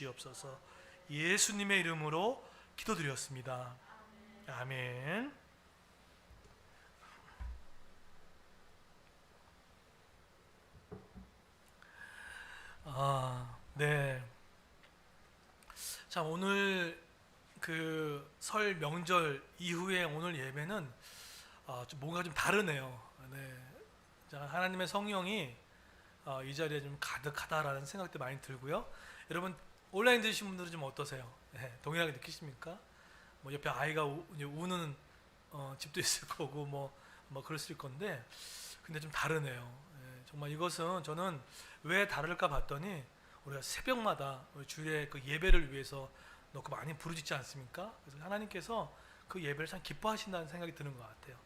주시옵소서. 예수님의 이름으로 기도드렸습니다. 아멘. 네. 자, 오늘 그 설 명절 이후에 오늘 예배는 좀 뭔가 좀 다르네요. 네. 자, 하나님의 성령이 이 자리에 좀 가득하다라는 생각도 많이 들고요. 여러분 온라인 들으신 분들은 좀 어떠세요? 네, 동일하게 느끼십니까? 뭐 옆에 아이가 이제 우는 집도 있을 거고 뭐 그랬을 건데, 근데 좀 다르네요. 예, 정말 이것은 저는 왜 다를까 봤더니 우리가 새벽마다 우리 주일에 그 예배를 위해서 넣고 많이 부르짖지 않습니까? 그래서 하나님께서 그 예배를 참 기뻐하신다는 생각이 드는 것 같아요.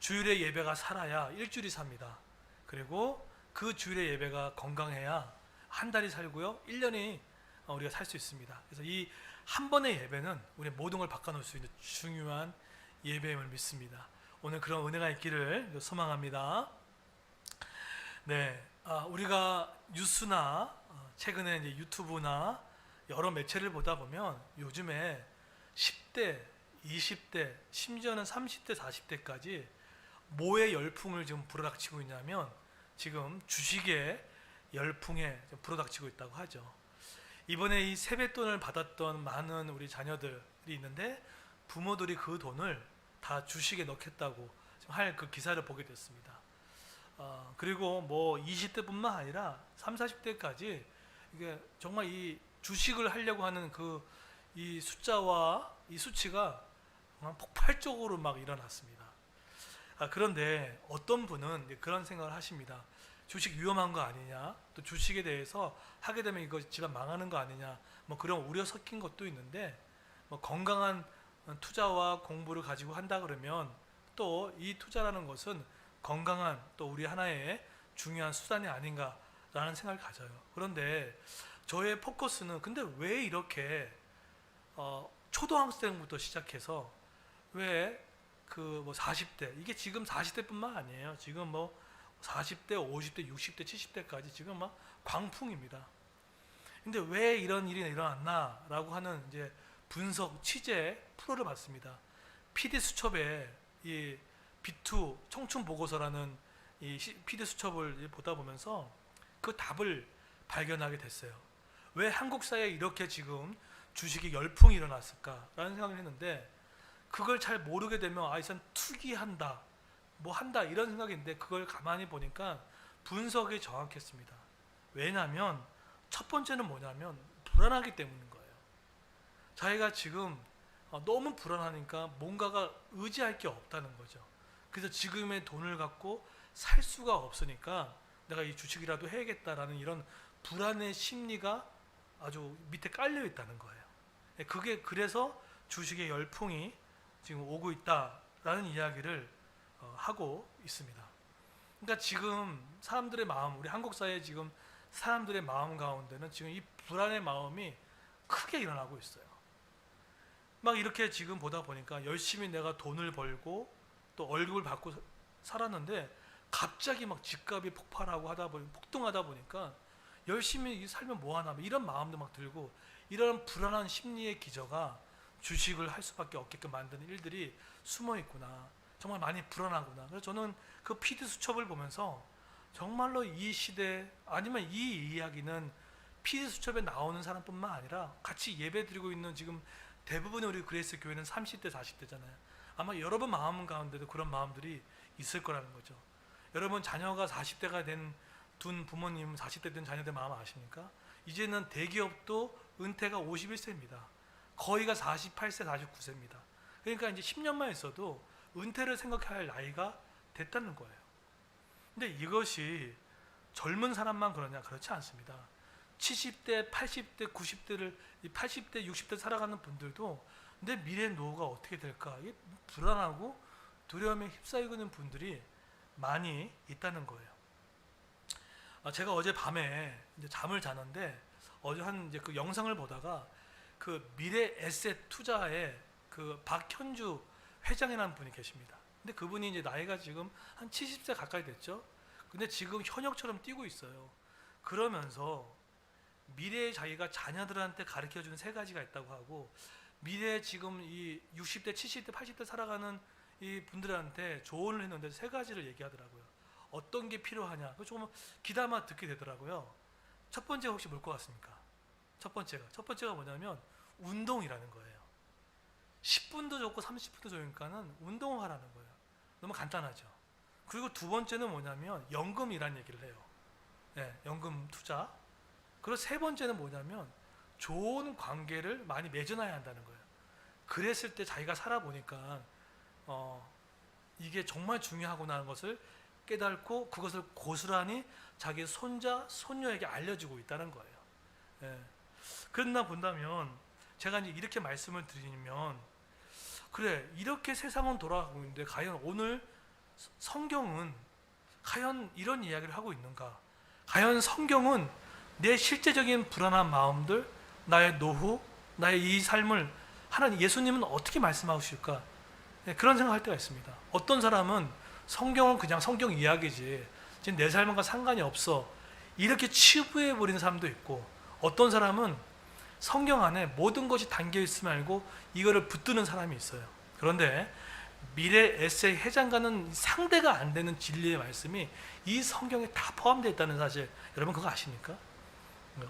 주일의 예배가 살아야 일주일이 삽니다. 그리고 그 주일의 예배가 건강해야 한 달이 살고요, 1년이 우리가 살 수 있습니다. 그래서 이 한 번의 예배는 우리의 모든 걸 바꿔놓을 수 있는 중요한 예배임을 믿습니다. 오늘 그런 은혜가 있기를 소망합니다. 네, 우리가 뉴스나 최근에 이제 유튜브나 여러 매체를 보다 보면 요즘에 10대, 20대, 심지어는 30대, 40대까지 뭐의 열풍을 지금 불어닥치고 있냐면 지금 주식의 열풍에 불어닥치고 있다고 하죠. 이번에 이 세뱃돈을 받았던 많은 우리 자녀들이 있는데 부모들이 그 돈을 다 주식에 넣겠다고 할 그 기사를 보게 됐습니다. 그리고 뭐 20대뿐만 아니라 30, 40대까지 이게 정말 이 주식을 하려고 하는 그 이 숫자와 이 수치가 정말 폭발적으로 막 일어났습니다. 그런데 어떤 분은 그런 생각을 하십니다. 주식 위험한 거 아니냐, 또 주식에 대해서 하게 되면 이거 집안 망하는 거 아니냐, 뭐 그런 우려 섞인 것도 있는데, 뭐 건강한 투자와 공부를 가지고 한다 그러면 또 이 투자라는 것은 건강한 또 우리 하나의 중요한 수단이 아닌가라는 생각을 가져요. 그런데 저의 포커스는 근데 왜 이렇게 초등학생부터 시작해서 왜 그 뭐 40대, 이게 지금 40대뿐만 아니에요. 지금 뭐 40대, 50대, 60대, 70대까지 지금 막 광풍입니다. 근데 왜 이런 일이 일어났나라고 하는 이제 분석 취재 프로를 봤습니다. PD 수첩의 이 B2 청춘 보고서라는 이 PD 수첩을 보다 보면서 그 답을 발견하게 됐어요. 왜 한국 사회에 이렇게 지금 주식이 열풍이 일어났을까라는 생각을 했는데, 그걸 잘 모르게 되면 이 사람 투기한다, 뭐 한다 이런 생각인데, 그걸 가만히 보니까 분석이 정확했습니다. 왜냐하면 첫 번째는 뭐냐면 불안하기 때문인 거예요. 자기가 지금 너무 불안하니까 뭔가가 의지할 게 없다는 거죠. 그래서 지금의 돈을 갖고 살 수가 없으니까 내가 이 주식이라도 해야겠다라는 이런 불안의 심리가 아주 밑에 깔려 있다는 거예요. 그게 그래서 주식의 열풍이 지금 오고 있다라는 이야기를 하고 있습니다. 그러니까 지금 사람들의 마음, 우리 한국 사회 지금 사람들의 마음 가운데는 지금 이 불안의 마음이 크게 일어나고 있어요. 막 이렇게 지금 보다 보니까 열심히 내가 돈을 벌고 또 월급을 받고 살았는데 갑자기 막 집값이 폭발하고 폭등하다 보니까 열심히 살면 뭐하나 이런 마음도 막 들고, 이런 불안한 심리의 기저가 주식을 할 수밖에 없게끔 만드는 일들이 숨어 있구나, 정말 많이 불안하구나. 그래서 저는 그 PD 수첩을 보면서 정말로 이 시대, 아니면 이 이야기는 PD 수첩에 나오는 사람뿐만 아니라 같이 예배 드리고 있는 지금 대부분의 우리 그레이스 교회는 30대, 40대잖아요. 아마 여러분 마음 가운데도 그런 마음들이 있을 거라는 거죠. 여러분 자녀가 40대가 둔 부모님, 40대 된 자녀들 마음 아십니까? 이제는 대기업도 은퇴가 51세입니다. 거의가 48세, 49세입니다. 그러니까 이제 10년만 있어도 은퇴를 생각할 나이가 됐다는 거예요. 근데 이것이 젊은 사람만 그러냐? 그렇지 않습니다. 70대, 80대, 90대를 80대, 60대 살아가는 분들도 내 미래 노후가 어떻게 될까? 이게 불안하고 두려움에 휩싸이고 있는 분들이 많이 있다는 거예요. 제가 어제 밤에 이제 잠을 자는데 어제 이제 그 영상을 보다가 그 미래 에셋 투자의 그 박현주 회장이라는 분이 계십니다. 근데 그분이 이제 나이가 지금 한 70세 가까이 됐죠. 근데 지금 현역처럼 뛰고 있어요. 그러면서 미래의 자기가 자녀들한테 가르쳐주는 세 가지가 있다고 하고, 미래에 지금 이 60대, 70대, 80대 살아가는 이 분들한테 조언을 했는데 세 가지를 얘기하더라고요. 어떤 게 필요하냐? 조금 귀담아 듣게 되더라고요. 첫 번째가 혹시 뭘 것 같습니까? 첫 번째가 뭐냐면 운동이라는 거예요. 10분도 좋고 30분도 좋으니까는 운동을 하라는 거예요. 너무 간단하죠. 그리고 두 번째는 뭐냐면 연금이라는 얘기를 해요. 네, 연금 투자. 그리고 세 번째는 뭐냐면 좋은 관계를 많이 맺어놔야 한다는 거예요. 그랬을 때 자기가 살아보니까 이게 정말 중요하구나 하는 것을 깨닫고 그것을 고스란히 자기 손자, 손녀에게 알려주고 있다는 거예요. 예. 그러나 본다면 제가 이제 이렇게 말씀을 드리면, 그래, 이렇게 세상은 돌아가고 있는데 과연 오늘 성경은 과연 이런 이야기를 하고 있는가? 과연 성경은 내 실제적인 불안한 마음들, 나의 노후, 나의 이 삶을 하나님 예수님은 어떻게 말씀하실까? 네, 그런 생각할 때가 있습니다. 어떤 사람은 성경은 그냥 성경 이야기지, 지금 내 삶과 상관이 없어, 이렇게 치부해 버리는 사람도 있고, 어떤 사람은 성경 안에 모든 것이 담겨 있으면 알고 이거를 붙드는 사람이 있어요. 그런데 미래 에세이 해장과는 상대가 안 되는 진리의 말씀이 이 성경에 다 포함되어 있다는 사실, 여러분 그거 아십니까?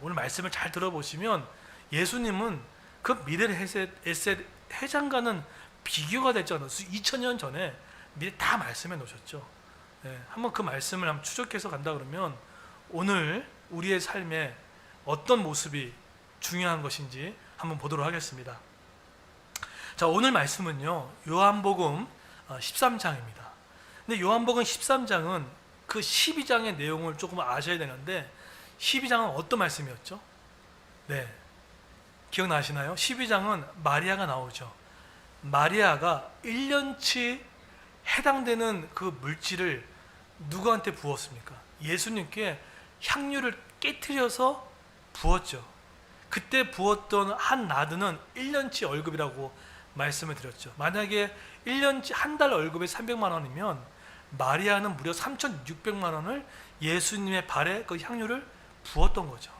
오늘 말씀을 잘 들어보시면 예수님은 그 미래 에세이 해장과는 비교가 되지 않아요. 2000년 전에 미리 다 말씀해 놓으셨죠. 네, 한번 그 말씀을 한번 추적해서 간다 그러면 오늘 우리의 삶에 어떤 모습이 중요한 것인지 한번 보도록 하겠습니다. 자, 오늘 말씀은요, 요한복음 13장입니다. 근데 요한복음 13장은 그 12장의 내용을 조금 아셔야 되는데, 12장은 어떤 말씀이었죠? 네, 기억나시나요? 12장은 마리아가 나오죠. 마리아가 1년치 해당되는 그 물질을 누구한테 부었습니까? 예수님께 향유를 깨트려서 부었죠. 그때 부었던 한 나드는 1년치 월급이라고 말씀을 드렸죠. 만약에 1년치 한 달 월급이 300만 원이면 마리아는 무려 3,600만 원을 예수님의 발에 그 향유를 부었던 거죠.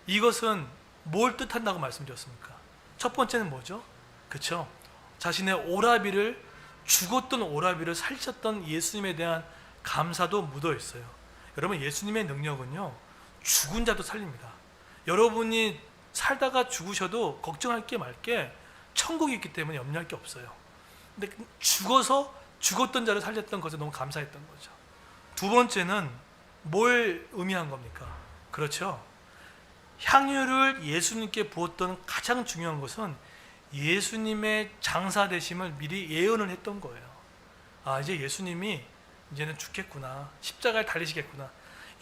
이것은 뭘 뜻한다고 말씀드렸습니까? 첫 번째는 뭐죠? 그렇죠? 자신의 오라비를, 죽었던 오라비를 살리셨던 예수님에 대한 감사도 묻어 있어요. 여러분, 예수님의 능력은요, 죽은 자도 살립니다. 여러분이 살다가 죽으셔도 걱정할 게 말게 천국이 있기 때문에 염려할 게 없어요. 근데 죽어서 죽었던 자를 살렸던 것에 너무 감사했던 거죠. 두 번째는 뭘 의미한 겁니까? 그렇죠. 향유를 예수님께 부었던 가장 중요한 것은 예수님의 장사 되심을 미리 예언을 했던 거예요. 아, 이제 예수님이 이제는 죽겠구나, 십자가에 달리시겠구나.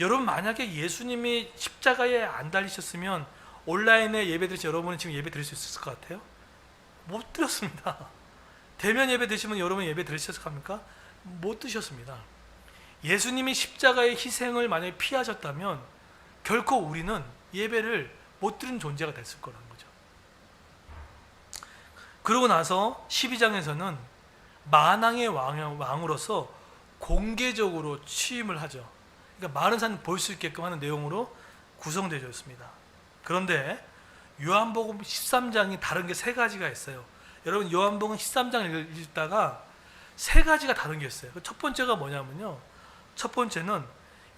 여러분, 만약에 예수님이 십자가에 안 달리셨으면 온라인에 예배 드리시, 여러분은 지금 예배 드릴 수 있을 것 같아요? 못 드렸습니다. 대면 예배 드시면 여러분 예배 드리셨을 겁니까? 못 드셨습니다. 예수님이 십자가의 희생을 만약에 피하셨다면 결코 우리는 예배를 못 드린 존재가 됐을 거라는 거죠. 그러고 나서 12장에서는 만왕의 왕으로서 공개적으로 취임을 하죠. 그러니까 많은 사람이 볼 수 있게끔 하는 내용으로 구성되어 있습니다. 그런데 요한복음 13장이 다른 게 세 가지가 있어요. 여러분, 요한복음 13장을 읽다가 세 가지가 다른 게 있어요. 첫 번째가 뭐냐면요, 첫 번째는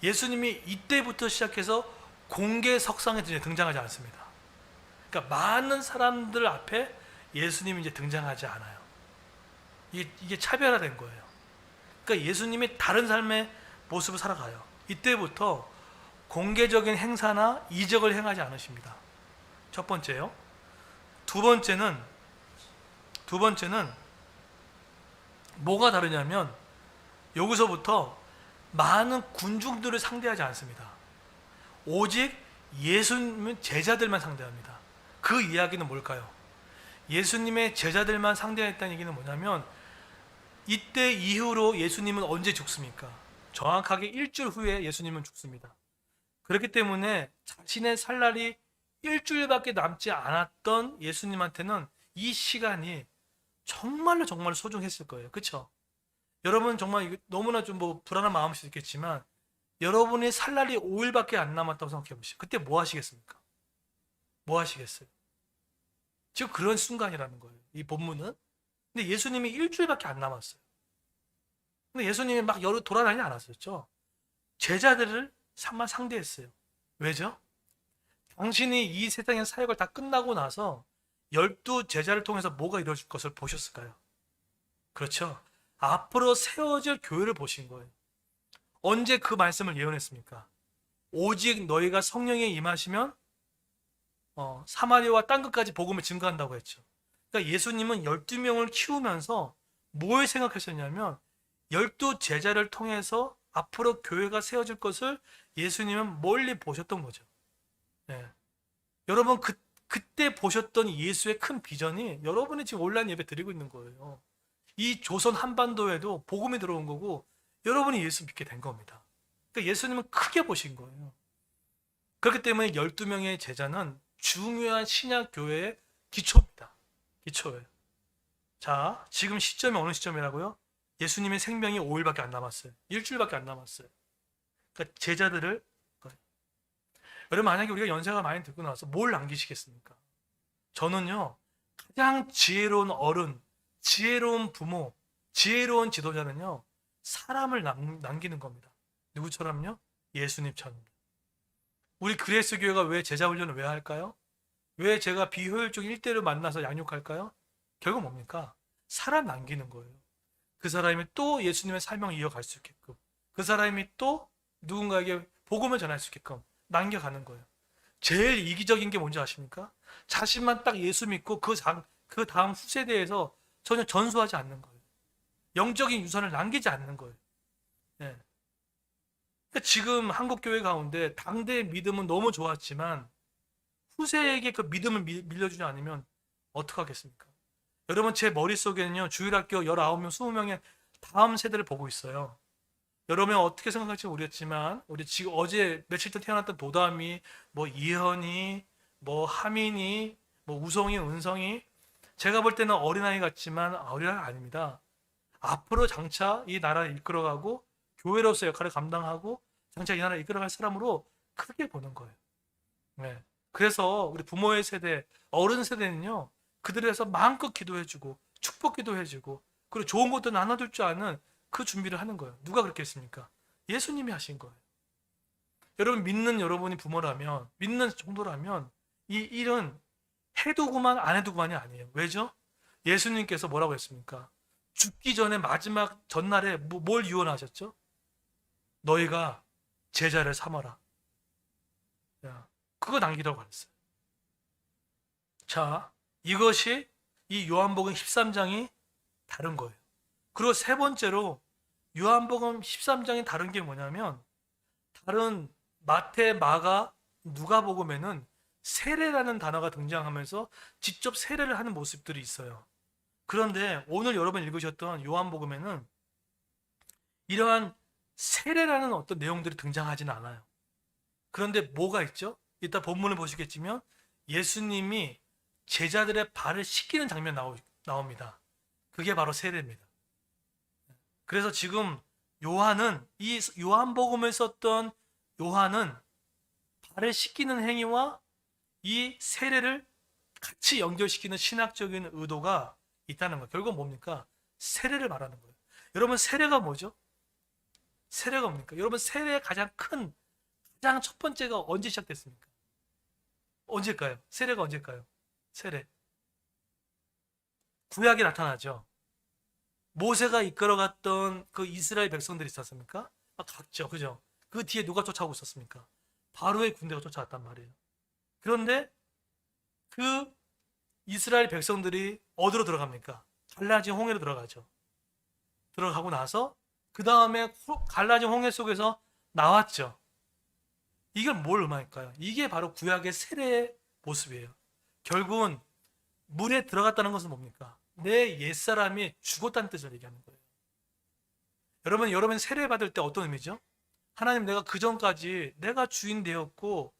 예수님이 이때부터 시작해서 공개 석상에 등장하지 않습니다. 그러니까 많은 사람들 앞에 예수님이 이제 등장하지 않아요. 이게 차별화된 거예요. 그러니까 예수님이 다른 삶의 모습을 살아가요. 이때부터 공개적인 행사나 이적을 행하지 않으십니다. 첫 번째요. 두 번째는 뭐가 다르냐면 여기서부터 많은 군중들을 상대하지 않습니다. 오직 예수님의 제자들만 상대합니다. 그 이야기는 뭘까요? 예수님의 제자들만 상대했다는 얘기는 뭐냐면, 이때 이후로 예수님은 언제 죽습니까? 정확하게 일주일 후에 예수님은 죽습니다. 그렇기 때문에 자신의 살 날이 일주일밖에 남지 않았던 예수님한테는 이 시간이 정말로 소중했을 거예요. 그렇죠? 여러분, 정말 너무나 좀 불안한 마음일 수 있겠지만 여러분의 살 날이 5일밖에 안 남았다고 생각해 보시죠. 그때 뭐 하시겠습니까? 뭐 하시겠어요? 지금 그런 순간이라는 거예요. 이 본문은. 근데 예수님이 일주일밖에 안 남았어요. 근데 예수님이 막 여러 돌아다니지 않았었죠. 제자들을 상대했어요. 왜죠? 당신이 이 세상의 사역을 다 끝나고 나서 12제자를 통해서 뭐가 이루어질 것을 보셨을까요? 그렇죠. 앞으로 세워질 교회를 보신 거예요. 언제 그 말씀을 예언했습니까? 오직 너희가 성령에 임하시면 사마리아와 땅 끝까지 복음을 증거한다고 했죠. 그러니까 예수님은 12명을 키우면서 뭘 생각하셨냐면 12제자를 통해서 앞으로 교회가 세워질 것을 예수님은 멀리 보셨던 거죠. 네. 여러분 그때 보셨던 예수의 큰 비전이 여러분이 지금 온라인 예배 드리고 있는 거예요. 이 조선 한반도에도 복음이 들어온 거고 여러분이 예수 믿게 된 겁니다. 그러니까 예수님은 크게 보신 거예요. 그렇기 때문에 12명의 제자는 중요한 신약 교회의 기초입니다. 기초예요. 자, 지금 시점이 어느 시점이라고요? 예수님의 생명이 5일밖에 안 남았어요. 일주일밖에 안 남았어요. 그러니까 제자들을 여러분 만약에 우리가 연세가 많이 듣고 나서 뭘 남기시겠습니까? 저는요 가장 지혜로운 어른, 지혜로운 부모, 지혜로운 지도자는요 사람을 남기는 겁니다. 누구처럼요? 예수님처럼. 우리 그레이스 교회가 왜 제자 훈련을 왜 할까요? 왜 제가 비효율적인 일대를 만나서 양육할까요? 결국 뭡니까? 사람 남기는 거예요. 그 사람이 또 예수님의 사명을 이어갈 수 있게끔, 그 사람이 또 누군가에게 복음을 전할 수 있게끔 남겨가는 거예요. 제일 이기적인 게 뭔지 아십니까? 자신만 딱 예수 믿고 그 다음 후세대에서 전혀 전수하지 않는 거예요. 영적인 유산을 남기지 않는 거예요. 네. 그러니까 지금 한국 교회 가운데 당대의 믿음은 너무 좋았지만 후세에게 그 믿음을 밀려주지 않으면 어떡하겠습니까? 여러분 제 머릿속에는요 주일학교 19명, 20명의 다음 세대를 보고 있어요. 여러분이 어떻게 생각할지 모르겠지만 우리 지금 어제 며칠 전 태어났던 도담이, 뭐 이현이, 뭐 하민이, 뭐 우성이, 은성이 제가 볼 때는 어린아이 같지만 어린아이 아닙니다. 앞으로 장차 이 나라를 이끌어가고 교회로서 역할을 감당하고 장차 이 나라를 이끌어갈 사람으로 크게 보는 거예요. 네. 그래서 우리 부모의 세대, 어른 세대는요 그들에서 마음껏 기도해주고 축복 기도해주고 그리고 좋은 것도 나눠줄 줄 아는 그 준비를 하는 거예요. 누가 그렇게 했습니까? 예수님이 하신 거예요. 여러분 믿는 여러분이 부모라면 믿는 정도라면 이 일은 해두고만 안 해두고만이 아니에요. 왜죠? 예수님께서 뭐라고 했습니까? 죽기 전에 마지막 전날에 뭘 유언하셨죠? 너희가 제자를 삼아라. 그거 남기라고 했어요. 자, 이것이 이 요한복음 13장이 다른 거예요. 그리고 세 번째로 요한복음 13장이 다른 게 뭐냐면 다른 마태, 마가, 누가복음에는 세례라는 단어가 등장하면서 직접 세례를 하는 모습들이 있어요. 그런데 오늘 여러분 읽으셨던 요한복음에는 이러한 세례라는 어떤 내용들이 등장하지는 않아요. 그런데 뭐가 있죠? 이따 본문을 보시겠지만 예수님이 제자들의 발을 씻기는 장면 나옵니다. 그게 바로 세례입니다. 그래서 지금 요한은 이 요한복음을 썼던 요한은 발을 씻기는 행위와 이 세례를 같이 연결시키는 신학적인 의도가 있다는 거예요. 결국 뭡니까? 세례를 말하는 거예요. 여러분 세례가 뭐죠? 세례가 뭡니까? 여러분 세례의 가장 첫 번째가 언제 시작됐습니까? 언제일까요? 세례가 언제일까요? 세례. 구약에 나타나죠. 모세가 이끌어갔던 그 이스라엘 백성들이 있었습니까? 갔죠. 그죠? 그 뒤에 누가 쫓아오고 있었습니까? 바로의 군대가 쫓아왔단 말이에요. 그런데 그 이스라엘 백성들이 어디로 들어갑니까? 갈라진 홍해로 들어가죠. 들어가고 나서 그 다음에 갈라진 홍해 속에서 나왔죠. 이건 뭘 의미할까요? 이게 바로 구약의 세례의 모습이에요. 결국은 물에 들어갔다는 것은 뭡니까? 내 옛사람이 죽었다는 뜻을 얘기하는 거예요. 여러분 세례 받을 때 어떤 의미죠? 하나님 내가 그 전까지 내가 주인 되었고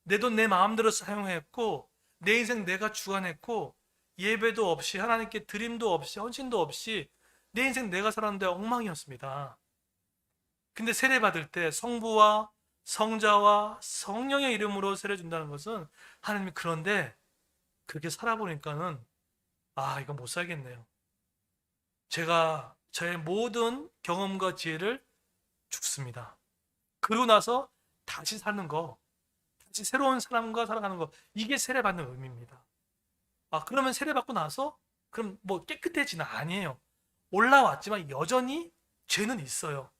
내 돈 내 마음대로 사용했고 내 인생 내가 주관했고 예배도 없이 하나님께 드림도 없이 헌신도 없이 내 인생 내가 살았는데 엉망이었습니다. 근데 세례 받을 때 성부와 성자와 성령의 이름으로 세례 준다는 것은 하나님이 그런데 그렇게 살아보니까는 이거 못 살겠네요. 제가 저의 모든 경험과 지혜를 죽습니다. 그러고 나서 다시 사는 거, 다시 새로운 사람과 살아가는 거, 이게 세례받는 의미입니다. 그러면 세례받고 나서 그럼 뭐 깨끗해지나? 아니에요. 올라왔지만 여전히 죄는 있어요.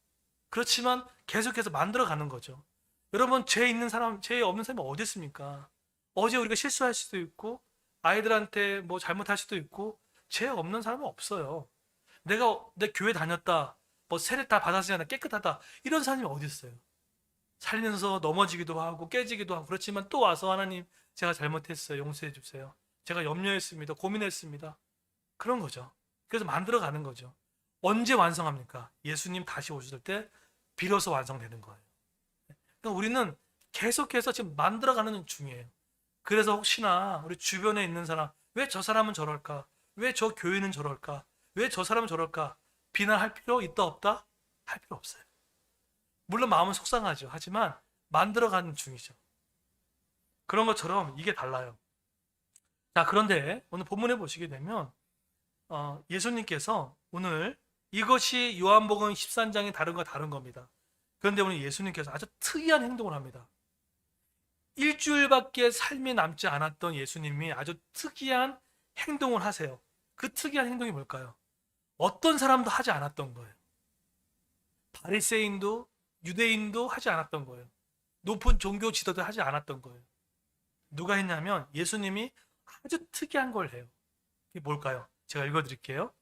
그렇지만 계속해서 만들어가는 거죠. 여러분, 죄 있는 사람, 죄 없는 사람이 어디 있습니까? 어제 우리가 실수할 수도 있고 아이들한테 뭐 잘못할 수도 있고 죄 없는 사람은 없어요. 내 교회 다녔다, 뭐 세례 다 받았으니까 깨끗하다, 이런 사람이 어디 있어요? 살면서 넘어지기도 하고 깨지기도 하고 그렇지만 또 와서 하나님, 제가 잘못했어요, 용서해 주세요, 제가 염려했습니다, 고민했습니다, 그런 거죠. 그래서 만들어가는 거죠. 언제 완성합니까? 예수님 다시 오실 때 비로소 완성되는 거예요. 그러니까 우리는 계속해서 지금 만들어가는 중이에요. 그래서 혹시나 우리 주변에 있는 사람, 왜 저 사람은 저럴까? 왜 저 교회는 저럴까? 왜 저 사람은 저럴까? 비난할 필요 있다 없다? 할 필요 없어요. 물론 마음은 속상하죠. 하지만 만들어가는 중이죠. 그런 것처럼 이게 달라요. 자, 그런데 오늘 본문에 보시게 되면 예수님께서 오늘 이것이 요한복음 13장이 다른 겁니다. 그런데 오늘 예수님께서 아주 특이한 행동을 합니다. 일주일밖에 삶이 남지 않았던 예수님이 아주 특이한 행동을 하세요. 그 특이한 행동이 뭘까요? 어떤 사람도 하지 않았던 거예요. 바리새인도 유대인도 하지 않았던 거예요. 높은 종교 지도도 하지 않았던 거예요. 누가 했냐면 예수님이 아주 특이한 걸 해요. 이게 뭘까요? 제가 읽어드릴게요.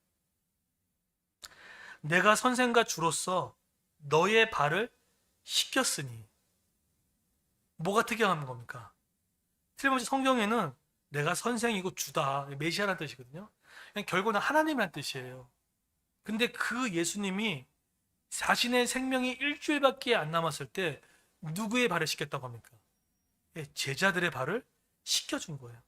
내가 선생과 주로서 너의 발을 씻겼으니. 뭐가 특이한 겁니까? 틀림없이 성경에는 내가 선생이고 주다, 메시아라는 뜻이거든요. 결국은 하나님이라는 뜻이에요. 근데 그 예수님이 자신의 생명이 일주일밖에 안 남았을 때 누구의 발을 씻겼다고 합니까? 제자들의 발을 씻겨준 거예요.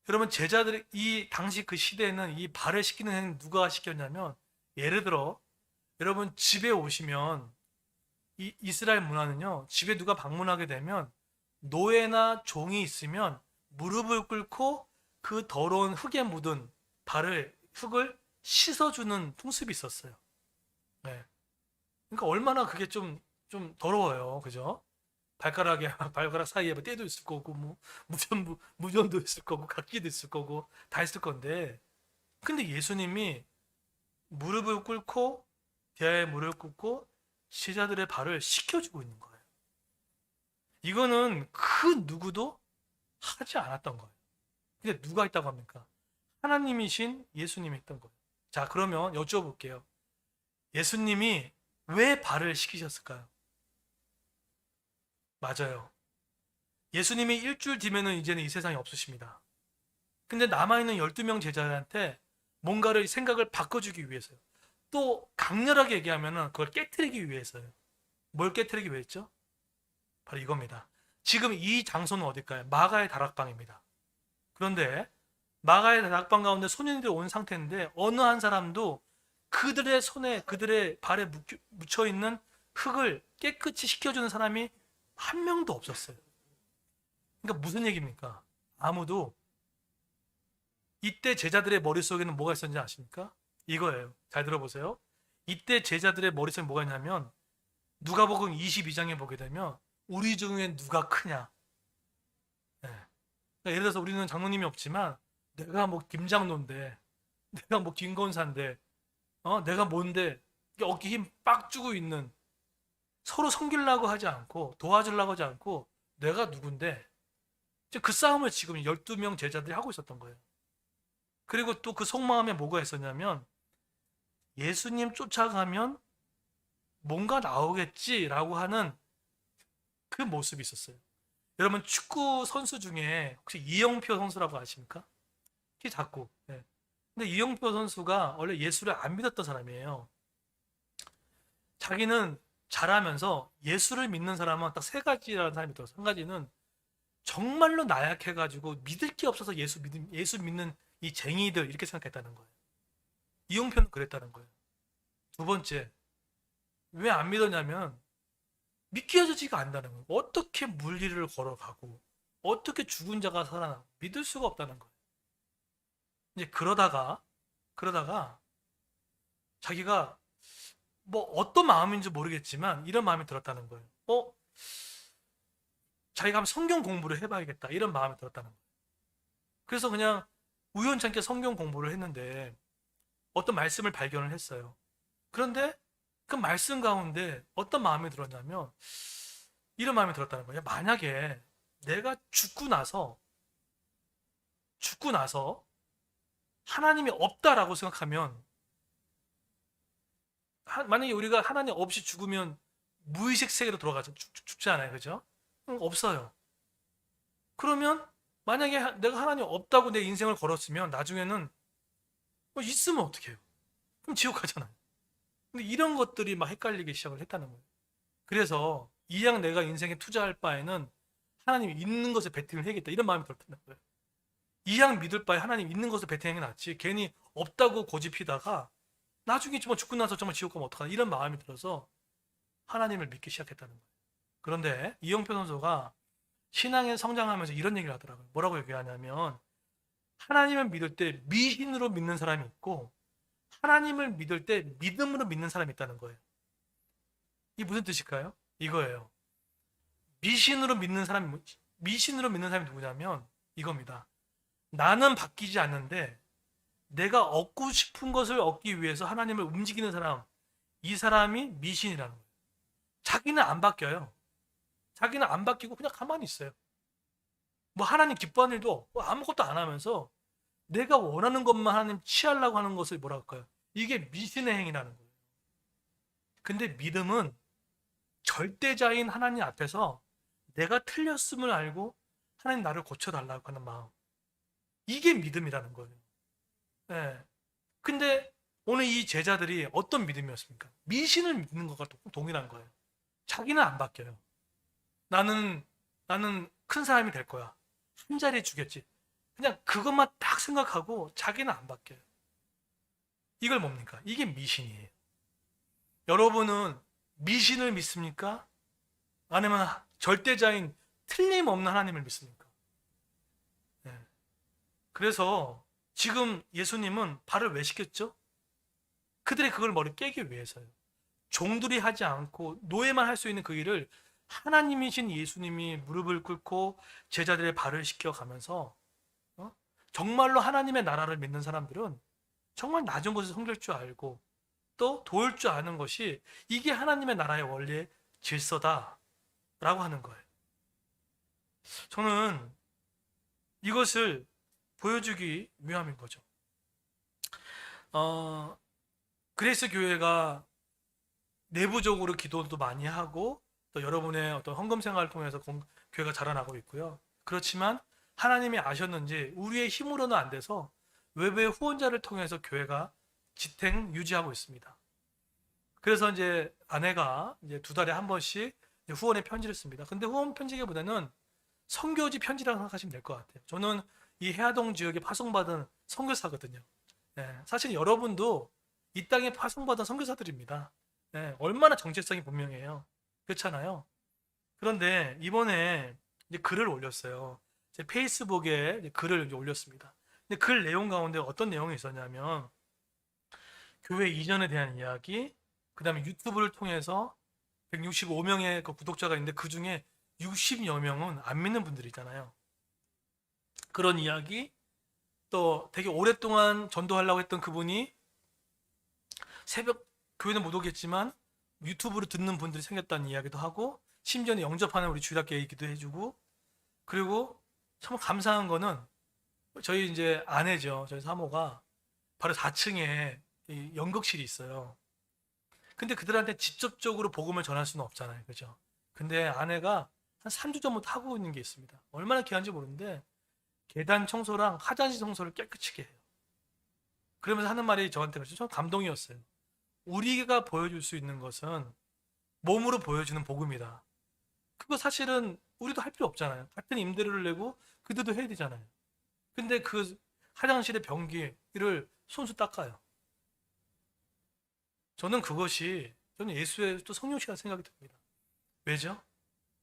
여러분, 제자들이 이 당시 그 시대에는 이 발을 씻기는 행위 누가 씻겼냐면, 예를 들어 여러분 집에 오시면 이 이스라엘 문화는요, 집에 누가 방문하게 되면 노예나 종이 있으면 무릎을 꿇고 그 더러운 흙에 묻은 흙을 씻어주는 풍습이 있었어요. 네. 그러니까 얼마나 그게 좀 더러워요, 그죠? 발가락 사이에 뭐 때도 있을 거고, 뭐 무전도 있을 거고, 각기도 있을 거고, 다 있을 건데, 근데 예수님이 무릎을 꿇고, 대야에 무릎을 꿇고 제자들의 발을 씻겨주고 있는 거예요. 이거는 그 누구도 하지 않았던 거예요. 근데 누가 있다고 합니까? 하나님이신 예수님이 했던 거예요. 자, 그러면 여쭤볼게요. 예수님이 왜 발을 씻기셨을까요? 맞아요. 예수님이 일주일 뒤면은 이제는 이 세상에 없으십니다. 근데 남아있는 12명 제자들한테 뭔가를 생각을 바꿔주기 위해서요. 또 강렬하게 얘기하면은 그걸 깨트리기 위해서요. 뭘 깨트리기 위해서죠? 바로 이겁니다. 지금 이 장소는 어딜까요? 마가의 다락방입니다. 그런데 마가의 다락방 가운데 소년들이 온 상태인데 어느 한 사람도 그들의 손에, 그들의 발에 묻혀있는 흙을 깨끗이 씻겨주는 사람이 한 명도 없었어요. 그러니까 무슨 얘기입니까? 아무도. 이때 제자들의 머릿속에는 뭐가 있었는지 아십니까? 이거예요. 잘 들어보세요. 이때 제자들의 머릿속에 뭐가 있냐면, 누가복음 22장에 보게 되면 우리 중에 누가 크냐. 네. 그러니까 예를 들어서 우리는 장로님이 없지만 내가 뭐 김장로인데, 내가 뭐 김건사인데, 내가 뭔데, 어깨 힘 빡 주고 있는, 서로 섬기려고 하지 않고 도와주려고 하지 않고 내가 누군데, 그 싸움을 지금 12명 제자들이 하고 있었던 거예요. 그리고 또 그 속마음에 뭐가 있었냐면, 예수님 쫓아가면 뭔가 나오겠지라고 하는 그 모습이 있었어요. 여러분, 축구 선수 중에 혹시 이영표 선수라고 아십니까? 키 작고. 네. 근데 이영표 선수가 원래 예수를 안 믿었던 사람이에요. 자기는 잘하면서 예수를 믿는 사람은 딱 세 가지라는 사람이 있더라고요. 한 가지는 정말로 나약해가지고 믿을 게 없어서 예수 믿는 이 쟁이들, 이렇게 생각했다는 거예요. 이용표는 그랬다는 거예요. 두 번째, 왜 안 믿었냐면 믿겨지지가 않는다는 거예요. 어떻게 물리를 걸어가고 어떻게 죽은 자가 살아나 믿을 수가 없다는 거예요. 이제 그러다가 자기가 뭐 어떤 마음인지 모르겠지만 이런 마음이 들었다는 거예요. 자기가 한번 성경 공부를 해봐야겠다 이런 마음이 들었다는 거예요. 그래서 그냥 우연찮게 성경 공부를 했는데 어떤 말씀을 발견을 했어요. 그런데 그 말씀 가운데 어떤 마음이 들었냐면 이런 마음이 들었다는 거예요. 만약에 내가 죽고 나서 하나님이 없다라고 생각하면 만약에 우리가 하나님 없이 죽으면 무의식 세계로 들어가죠. 죽지 않아요. 그죠? 없어요. 그러면 만약에 내가 하나님 없다고 내 인생을 걸었으면 나중에는 있으면 어떻게 해요? 그럼 지옥 가잖아요. 근데 이런 것들이 막 헷갈리기 시작을 했다는 거예요. 그래서 이왕 내가 인생에 투자할 바에는 하나님이 있는 것에 베팅을 해야겠다 이런 마음이 들었다는 거예요. 이왕 믿을 바에 하나님 있는 것을 베팅하는 게 낫지 괜히 없다고 고집피다가 나중에 정말 죽고 나서 정말 지옥 가면 어떡하나 이런 마음이 들어서 하나님을 믿기 시작했다는 거예요. 그런데 이영표 선수가 신앙에 성장하면서 이런 얘기를 하더라고요. 뭐라고 얘기하냐면 하나님을 믿을 때 미신으로 믿는 사람이 있고 하나님을 믿을 때 믿음으로 믿는 사람이 있다는 거예요. 이게 무슨 뜻일까요? 이거예요. 미신으로 믿는 사람이 누구냐면 이겁니다. 나는 바뀌지 않는데 내가 얻고 싶은 것을 얻기 위해서 하나님을 움직이는 사람, 이 사람이 미신이라는 거예요. 자기는 안 바뀌어요. 자기는 안 바뀌고 그냥 가만히 있어요. 뭐 하나님 기뻐하는 일도 없고 아무것도 안 하면서 내가 원하는 것만 하나님 취하려고 하는 것을 뭐라 할까요? 이게 미신의 행위라는 거예요. 근데 믿음은 절대자인 하나님 앞에서 내가 틀렸음을 알고 하나님 나를 고쳐달라고 하는 마음. 이게 믿음이라는 거예요. 네. 근데 오늘 이 제자들이 어떤 믿음이었습니까? 미신을 믿는 것과 동일한 거예요. 자기는 안 바뀌어요. 나는 큰 사람이 될 거야. 한 자리에 주겠지. 그냥 그것만 딱 생각하고 자기는 안 바뀌어요. 이걸 뭡니까? 이게 미신이에요. 여러분은 미신을 믿습니까? 아니면 절대자인 틀림없는 하나님을 믿습니까? 네. 그래서 지금 예수님은 발을 왜 시켰죠? 그들의 그걸 머리 깨기 위해서요. 종들이 하지 않고 노예만 할 수 있는 그 일을 하나님이신 예수님이 무릎을 꿇고 제자들의 발을 씻겨가면서 정말로 하나님의 나라를 믿는 사람들은 정말 낮은 곳에서 섬길 줄 알고 또 도울 줄 아는 것이 이게 하나님의 나라의 원리의 질서다라고 하는 거예요. 저는 이것을 보여주기 위함인 거죠. 그레이스 교회가 내부적으로 기도도 많이 하고 또 여러분의 어떤 헌금 생활을 통해서 교회가 자라나고 있고요. 그렇지만 하나님이 아셨는지 우리의 힘으로는 안 돼서 외부의 후원자를 통해서 교회가 지탱 유지하고 있습니다. 그래서 이제 아내가 이제 2달에 한 번씩 후원의 편지를 씁니다. 근데 후원 편지기보다는 선교지 편지라고 생각하시면 될 것 같아요. 저는 이 해화동 지역에 파송받은 선교사거든요. 네, 사실 여러분도 이 땅에 파송받은 선교사들입니다. 네, 얼마나 정체성이 분명해요. 그렇잖아요. 그런데 이번에 이제 글을 올렸어요. 제 페이스북에 이제 글을 이제 올렸습니다. 근데 글 내용 가운데 어떤 내용이 있었냐면 교회 이전에 대한 이야기, 그 다음에 유튜브를 통해서 165명의 그 구독자가 있는데 그 중에 60여 명은 안 믿는 분들이잖아요. 그런 이야기, 또 되게 오랫동안 전도하려고 했던 그분이 새벽 교회는 못 오겠지만 유튜브로 듣는 분들이 생겼다는 이야기도 하고 심지어는 영접하는 우리 주일학교 얘기도 해주고 그리고 참 감사한 거는 저희 이제 아내죠. 저희 사모가 바로 4층에 연극실이 있어요. 근데 그들한테 직접적으로 복음을 전할 수는 없잖아요. 그죠? 근데 아내가 한 3주 전부터 하고 있는 게 있습니다. 얼마나 귀한지 모르는데 계단 청소랑 화장실 청소를 깨끗이 해요. 그러면서 하는 말이 저한테 좀 감동이었어요. 우리가 보여줄 수 있는 것은 몸으로 보여주는 복음이다. 그거 사실은 우리도 할 필요 없잖아요. 같은 임대료를 내고 그들도 해야 되잖아요. 근데 그 화장실의 변기를 손수 닦아요. 저는 예수의 또 성령시라는 생각이 듭니다. 왜죠?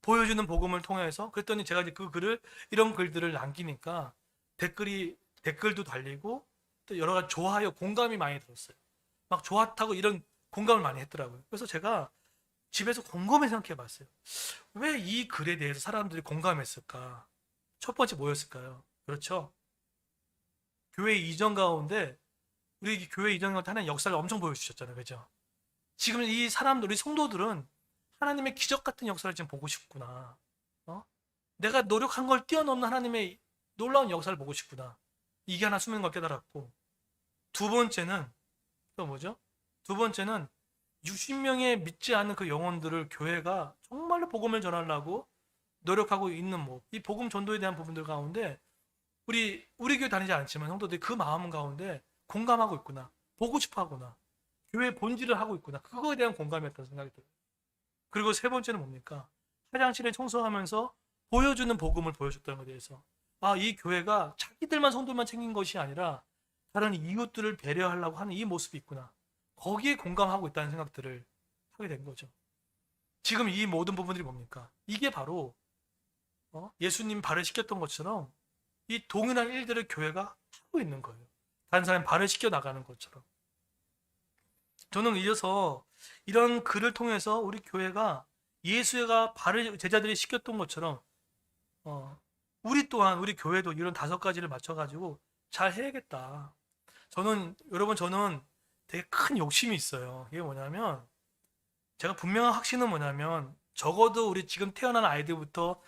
보여주는 복음을 통해서. 그랬더니 제가 이제 그 글을, 이런 글들을 남기니까 댓글도 달리고 또 여러 가지 좋아요, 공감이 많이 들었어요. 막 좋았다고 이런 공감을 많이 했더라고요. 그래서 제가 집에서 곰곰이 생각해 봤어요. 왜 이 글에 대해서 사람들이 공감했을까? 첫 번째 뭐였을까요? 그렇죠? 교회 이전 가운데, 우리 교회 이전 가운데 하나님 역사를 엄청 보여주셨잖아요. 그죠? 지금 이 사람들, 우리 성도들은 하나님의 기적 같은 역사를 지금 보고 싶구나. 내가 노력한 걸 뛰어넘는 하나님의 놀라운 역사를 보고 싶구나. 이게 하나 숨은 걸 깨달았고, 두 번째는 또 뭐죠? 두 번째는 60명의 믿지 않는 그 영혼들을 교회가 정말로 복음을 전하려고 노력하고 있는 이 복음 전도에 대한 부분들 가운데 우리 교회 다니지 않지만 성도들이 그 마음 가운데 공감하고 있구나. 보고 싶어 하구나. 교회 본질을 하고 있구나. 그거에 대한 공감이었다는 생각이 들어요. 그리고 세 번째는 뭡니까? 화장실을 청소하면서 보여주는 복음을 보여줬다는 것에 대해서, 이 교회가 자기들만 성도만 챙긴 것이 아니라 다른 이웃들을 배려하려고 하는 이 모습이 있구나. 거기에 공감하고 있다는 생각들을 하게 된 거죠. 지금 이 모든 부분들이 뭡니까? 이게 바로 예수님 발을 시켰던 것처럼 이 동일한 일들을 교회가 하고 있는 거예요. 다른 사람 발을 시켜 나가는 것처럼. 저는 이어서 이런 글을 통해서 우리 교회가 예수가 발을 제자들이 시켰던 것처럼 우리 또한 우리 교회도 이런 5가지를 맞춰가지고 잘 해야겠다. 여러분 저는 되게 큰 욕심이 있어요. 이게 뭐냐면, 제가 분명한 확신은 뭐냐면, 적어도 우리 지금 태어난 아이들부터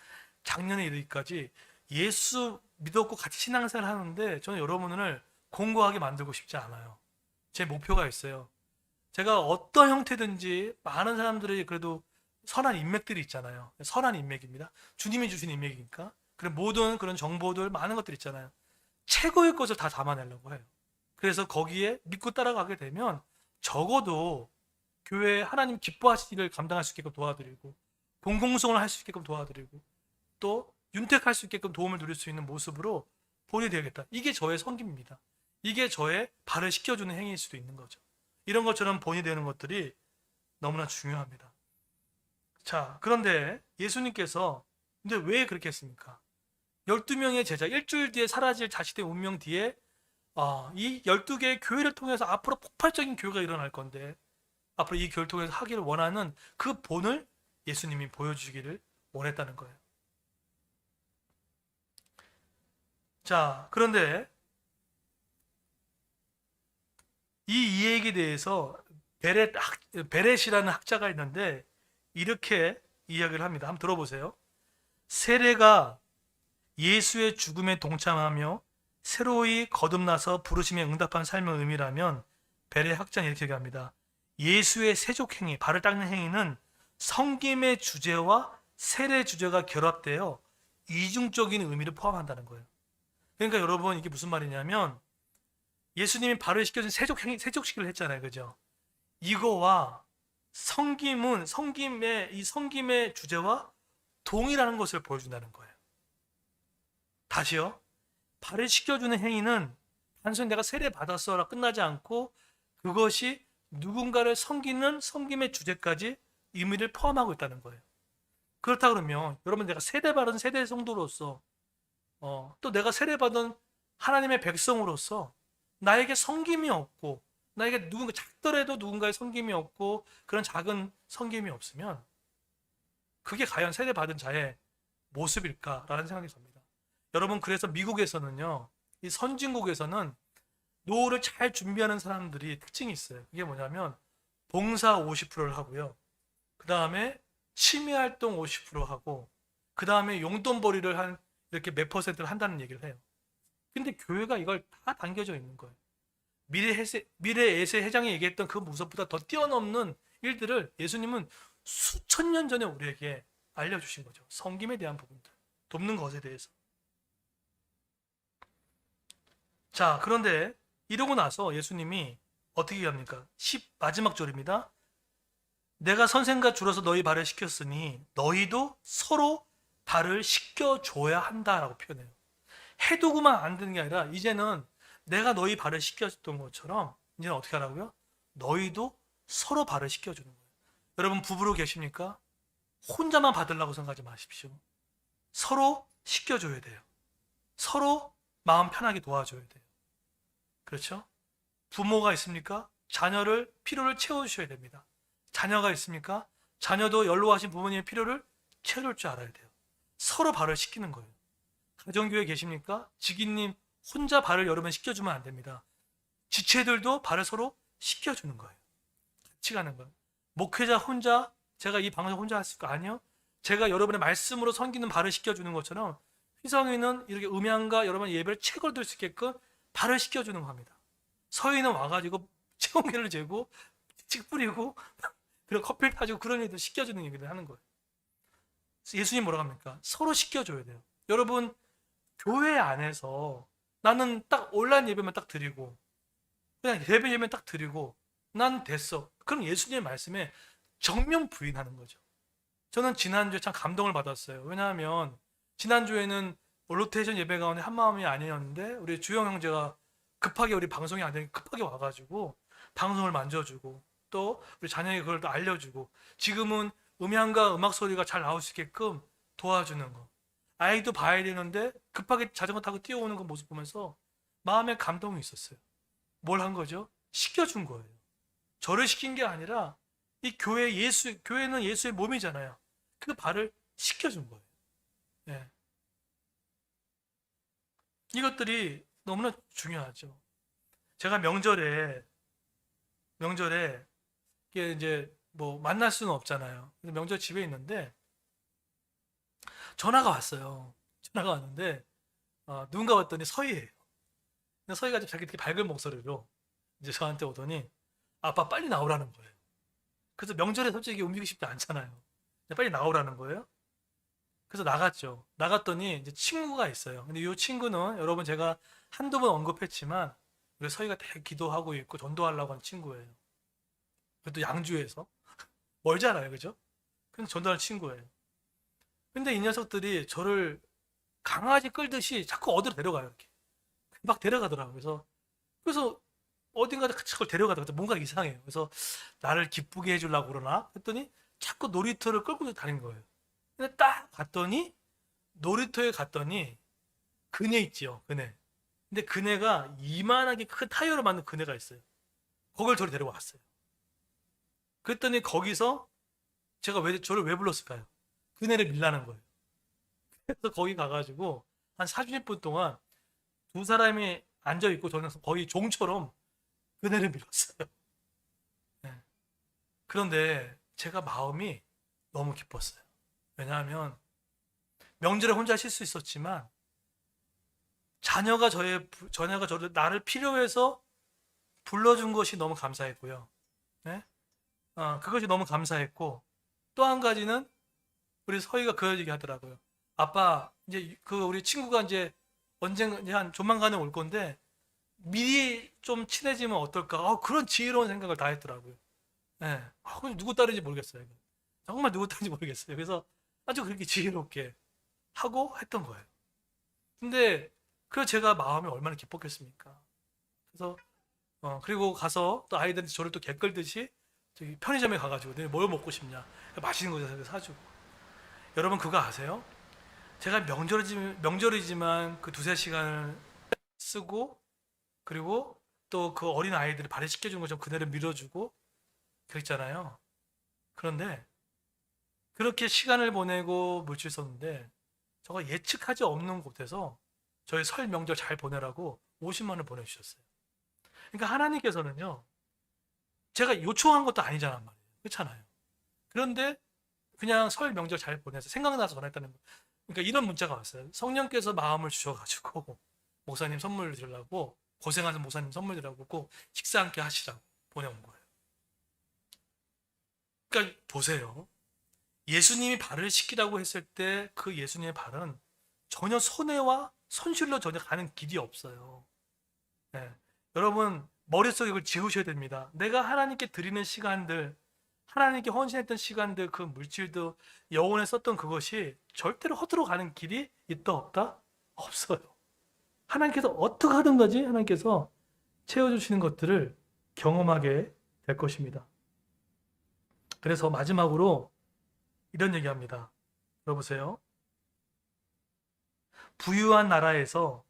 작년에 이르기까지 예수 믿었고 같이 신앙생활 하는데, 저는 여러분을 공고하게 만들고 싶지 않아요. 제 목표가 있어요. 제가 어떤 형태든지 많은 사람들이 그래도 선한 인맥들이 있잖아요. 선한 인맥입니다. 주님이 주신 인맥이니까. 그리고 모든 그런 정보들, 많은 것들 있잖아요. 최고의 것을 다 담아내려고 해요. 그래서 거기에 믿고 따라가게 되면 적어도 교회에 하나님 기뻐하실 일을 감당할 수 있게끔 도와드리고, 공공성을 할 수 있게끔 도와드리고, 또 윤택할 수 있게끔 도움을 드릴 수 있는 모습으로 본이 되어야겠다. 이게 저의 섬김입니다. 이게 저의 발을 시켜주는 행위일 수도 있는 거죠. 이런 것처럼 본이 되는 것들이 너무나 중요합니다. 자, 그런데 예수님께서 근데 왜 그렇게 했습니까? 12명의 제자, 일주일 뒤에 사라질 자신의 운명 뒤에 이 12개의 교회를 통해서 앞으로 폭발적인 교회가 일어날 건데, 앞으로 이 교회를 통해서 하기를 원하는 그 본을 예수님이 보여주기를 원했다는 거예요. 자, 그런데 이 이야기에 대해서 베렛이라는 학자가 있는데 이렇게 이야기를 합니다. 한번 들어보세요. 세례가 예수의 죽음에 동참하며 새로이 거듭나서 부르심에 응답한 삶의 의미라면, 베렛 학자는 이렇게 얘기합니다. 예수의 세족행위, 발을 닦는 행위는 성김의 주제와 세례 주제가 결합되어 이중적인 의미를 포함한다는 거예요. 그러니까 여러분, 이게 무슨 말이냐면, 예수님이 발을 시켜준 세족식을 했잖아요. 그죠? 이거와 성김의 주제와 동일한 것을 보여준다는 거예요. 다시요. 발을 씻겨주는 행위는 단순히 내가 세례 받았어라 끝나지 않고, 그것이 누군가를 섬기는 섬김의 주제까지 의미를 포함하고 있다는 거예요. 그렇다 그러면 여러분, 내가 세례받은 세대 성도로서 또 내가 세례받은 하나님의 백성으로서 나에게 섬김이 없고, 나에게 작더라도 누군가의 섬김이 없고 그런 작은 섬김이 없으면 그게 과연 세례받은 자의 모습일까라는 생각이 듭니다. 여러분, 그래서 미국에서는요, 이 선진국에서는 노후를 잘 준비하는 사람들이 특징이 있어요. 그게 뭐냐면 봉사 50%를 하고요, 그 다음에 취미활동 50% 하고, 그 다음에 용돈벌이를 이렇게 몇 퍼센트를 한다는 얘기를 해요. 근데 교회가 이걸 다 담겨져 있는 거예요. 미래에세 회장이 얘기했던 그 모습보다 더 뛰어넘는 일들을 예수님은 수천 년 전에 우리에게 알려주신 거죠. 섬김에 대한 부분들, 돕는 것에 대해서. 자, 그런데 이러고 나서 예수님이 어떻게 합니까? 마지막 절입니다. 내가 선생과 줄어서 너희 발을 씻겼으니 너희도 서로 발을 씻겨줘야 한다라고 표현해요. 해두고만 안 되는 게 아니라, 이제는 내가 너희 발을 씻겨줬던 것처럼 이제는 어떻게 하라고요? 너희도 서로 발을 씻겨주는 거예요. 여러분, 부부로 계십니까? 혼자만 받으려고 생각하지 마십시오. 서로 씻겨줘야 돼요. 서로 마음 편하게 도와줘야 돼요. 그렇죠? 부모가 있습니까? 자녀를 필요를 채워주셔야 됩니다. 자녀가 있습니까? 자녀도 연로하신 부모님의 필요를 채워줄 줄 알아야 돼요. 서로 발을 씻기는 거예요. 가정교회 계십니까? 직위님 혼자 발을 여러 번 씻겨주면 안 됩니다. 지체들도 발을 서로 씻겨주는 거예요. 같이 가는 거예요. 목회자 혼자, 제가 이 방송 혼자 할 수 있고, 아니요. 제가 여러분의 말씀으로 섬기는 발을 씻겨주는 것처럼 휘성이는 이렇게 음향과 여러분 예배를 체결될 수 있게끔 발을 씻겨주는 겁니다. 서희는 와가지고 체온계를 재고 칙 뿌리고 그리고 커피를 타주고 그런 일들 씻겨주는 얘기를 하는 거예요. 예수님 뭐라고 합니까? 서로 씻겨줘야 돼요. 여러분 교회 안에서 나는 딱 온라인 예배만 딱 드리고 그냥 예배만 딱 드리고 난 됐어. 그럼 예수님의 말씀에 정면 부인하는 거죠. 저는 지난주에 참 감동을 받았어요. 왜냐하면 지난주에는 로테이션 예배 가운데 한마음이 아니었는데 우리 주영 형제가 급하게 우리 방송이 안 되니까 급하게 와가지고 방송을 만져주고 또 우리 자녀에게 그걸 또 알려주고 지금은 음향과 음악 소리가 잘 나올 수 있게끔 도와주는 거. 아이도 봐야 되는데 급하게 자전거 타고 뛰어오는 그 모습 보면서 마음에 감동이 있었어요. 뭘 한 거죠? 시켜준 거예요. 저를 시킨 게 아니라 이 교회는 예수의 몸이잖아요. 그 발을 시켜준 거예요. 네. 이것들이 너무나 중요하죠. 제가 명절에 이게 이제 뭐 만날 수는 없잖아요. 명절 집에 있는데 전화가 왔어요. 전화가 왔는데 누군가 왔더니 서희예요. 서희가 자기 되게 밝은 목소리로 이제 저한테 오더니 아빠 빨리 나오라는 거예요. 그래서 명절에 솔직히 움직이기 쉽지 않잖아요. 빨리 나오라는 거예요. 그래서 나갔죠. 나갔더니 이제 친구가 있어요. 근데 이 친구는 여러분 제가 한두 번 언급했지만 우리 서희가 되게 기도하고 있고 전도하려고 하는 친구예요. 그것도 양주에서 멀잖아요, 그죠? 근데 전도하는 친구예요. 근데 이 녀석들이 저를 강아지 끌듯이 자꾸 어디로 데려가요, 이렇게. 막 데려가더라고요. 그래서 어딘가 자꾸 데려가다가 뭔가 이상해요. 그래서 나를 기쁘게 해주려고 그러나 했더니 자꾸 놀이터를 끌고 다닌 거예요. 근데 딱 갔더니 놀이터에 갔더니 그네 있지요, 그네. 근데 그네가 이만하게 큰 타이어로 만든 그네가 있어요. 거길 저를 데려왔어요. 그랬더니 거기서 제가 저를 왜 불렀을까요? 그네를 밀라는 거예요. 그래서 거기 가가지고 한 40분 동안 두 사람이 앉아있고 저는 거의 종처럼 그네를 밀었어요. 네. 그런데 제가 마음이 너무 기뻤어요. 왜냐하면 명절에 혼자 쉴 수 있었지만 자녀가 저를 나를 필요해서 불러준 것이 너무 감사했고요. 네? 그것이 너무 감사했고 또 한 가지는 우리 서희가 그 얘기 하더라고요. 아빠 이제 그 우리 친구가 이제 언젠가 한 조만간에 올 건데 미리 좀 친해지면 어떨까? 그런 지혜로운 생각을 다 했더라고요. 네. 누구 딸인지 모르겠어요. 정말 누구 딸인지 모르겠어요. 그래서 아주 그렇게 지혜롭게 하고 했던 거예요. 근데 그 제가 마음이 얼마나 기뻤겠습니까? 그래서 그리고 가서 또 아이들한테 저를 또 개끌듯이 저기 편의점에 가가지고 내가 뭘 먹고 싶냐 맛있는 거 사주고. 여러분 그거 아세요? 제가 명절이지만 그 두세 시간을 쓰고 그리고 또 그 어린 아이들을 발휘시켜준 것처럼 그대로 밀어주고 그랬잖아요. 그런데 그렇게 시간을 보내고 물질 썼는데 저가 예측하지 없는 곳에서 저희 설 명절 잘 보내라고 50만 원 보내주셨어요. 그러니까 하나님께서는요, 제가 요청한 것도 아니잖아 말이에요. 그렇잖아요. 그런데 그냥 설 명절 잘 보내서 생각나서 전했다는 거. 그러니까 이런 문자가 왔어요. 성령께서 마음을 주셔가지고 목사님 선물 드리려고 고생하는 목사님 선물 드리려고 꼭 식사 함께 하시라고 보내온 거예요. 그러니까 보세요. 예수님이 발을 씻기라고 했을 때 그 예수님의 발은 전혀 손해와 손실로 전혀 가는 길이 없어요. 네. 여러분 머릿속에 이걸 지우셔야 됩니다. 내가 하나님께 드리는 시간들, 하나님께 헌신했던 시간들, 그 물질도 여원에 썼던 그것이 절대로 허투루 가는 길이 있다 없다? 없어요. 하나님께서 어떻게 하든 거지 하나님께서 채워주시는 것들을 경험하게 될 것입니다. 그래서 마지막으로 이런 얘기합니다. 들어보세요. 부유한 나라에서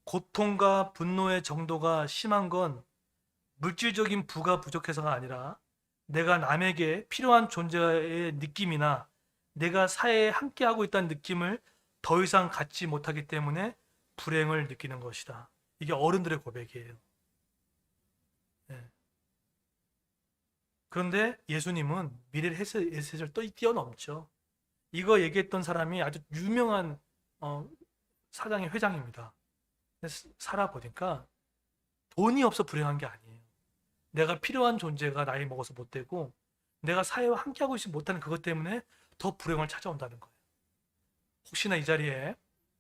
고통과 분노의 정도가 심한 건 물질적인 부가 부족해서가 아니라 내가 남에게 필요한 존재의 느낌이나 내가 사회에 함께하고 있다는 느낌을 더 이상 갖지 못하기 때문에 불행을 느끼는 것이다. 이게 어른들의 고백이에요. 네. 그런데 예수님은 미래의 햇셋을 또 뛰어넘죠. 이거 얘기했던 사람이 아주 유명한 사장의 회장입니다. 살아보니까 돈이 없어 불행한 게 아니에요. 내가 필요한 존재가 나이 먹어서 못 되고 내가 사회와 함께하고 있지 못하는 그것 때문에 더 불행을 찾아온다는 거예요. 혹시나 이 자리에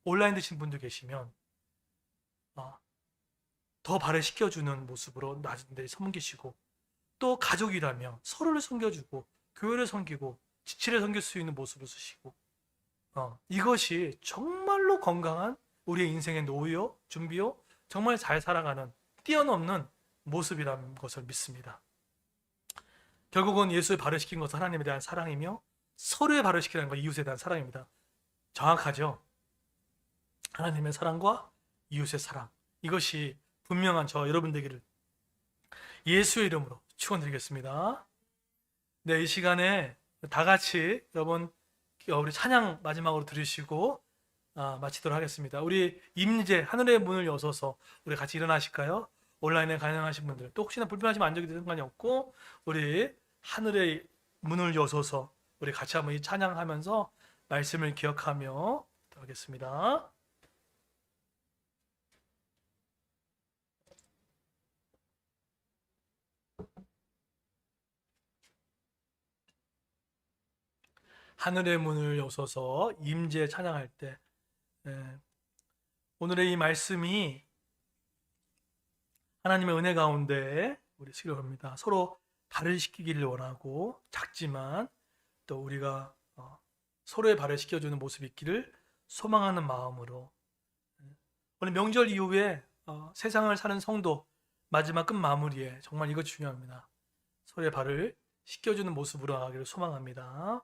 온라인 되신 분들 계시면 더 발휘시켜주는 모습으로 낮은 데 섬기시고 또 가족이라면 서로를 섬겨주고 교회를 섬기고 지체를 섬길 수 있는 모습을 쓰시고 이것이 정말로 건강한 우리의 인생의 노후요, 준비요, 정말 잘 살아가는 뛰어넘는 모습이라는 것을 믿습니다. 결국은 예수의 발휘시킨 것은 하나님에 대한 사랑이며 서로의 발휘시키는 것, 이웃에 대한 사랑입니다. 정확하죠? 하나님의 사랑과 이웃의 사랑, 이것이 분명한 저 여러분 되기를 예수의 이름으로 축원드리겠습니다. 네, 이 시간에 다 같이 여러분 우리 찬양 마지막으로 들으시고 마치도록 하겠습니다. 우리 임재 하늘의 문을 여서서 우리 같이 일어나실까요? 온라인에 가능하신 분들 또 혹시나 불편하시면 앉아도 상관이 없고 우리 하늘의 문을 여서서 우리 같이 한번 이 찬양하면서 말씀을 기억하며 하겠습니다. 하늘의 문을 여서서 임재 찬양할 때 오늘의 이 말씀이 하나님의 은혜 가운데 우리 수료합니다. 서로 발을시키기를 원하고 작지만 또 우리가 서로의 발을 시켜주는 모습이 있기를 소망하는 마음으로 오늘 명절 이후에 세상을 사는 성도 마지막 끝 마무리에 정말 이거 중요합니다. 서로의 발을 시켜주는 모습으로 하기를 소망합니다.